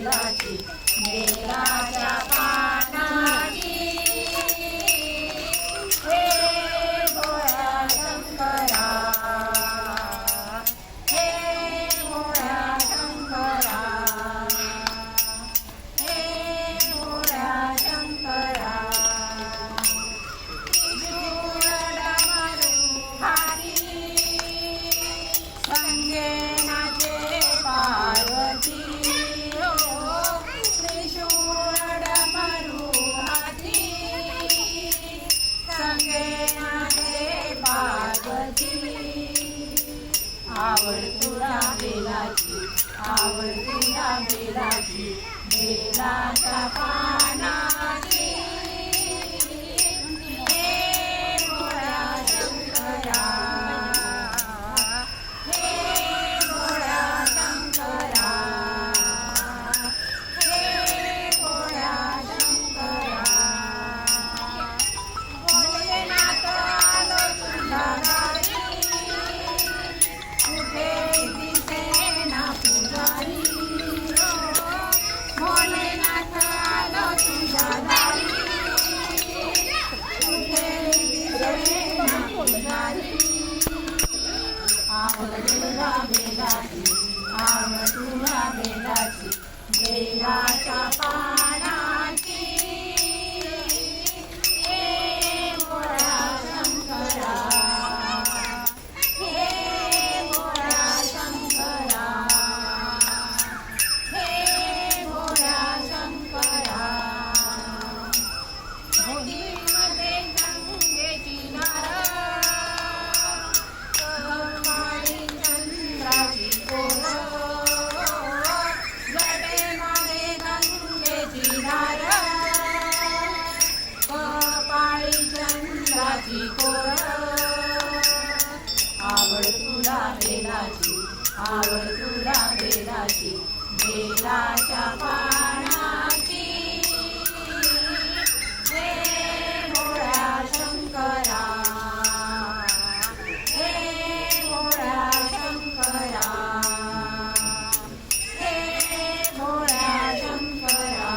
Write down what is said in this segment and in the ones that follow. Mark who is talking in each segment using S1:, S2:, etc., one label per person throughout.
S1: बेलाची बेलाच्या पानाची हे भोळ्या शंकरा हे भोळ्या शंकरा हे भोळ्या शंकरा संगे नाचे पार्वती हो त्रिशूळ डमरू हाती संगे नाचे पार्वती आवड तुला बेलाची आवड तुला बेलाची बेलाच्या पानाची हे भोळ्या शंकरा आवड तुला बेलाची आवड तुला बेलाची बेलाच्या पानाची हे भोळ्या शंकरा हे भोळ्या शंकरा हे भोळ्या शंकरा होळीमध्ये गंगेची नार आवड तुला बेलाची आवड तुला बेलाची बेलाच्या पानाची हे भोळ्या शंकरा हे भोळ्या शंकरा हे भोळ्या शंकरा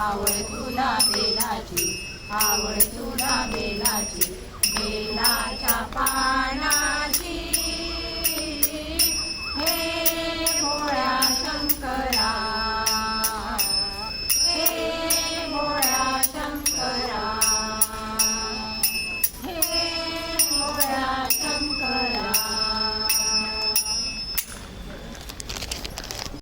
S1: आवड तुला बेलाची आवड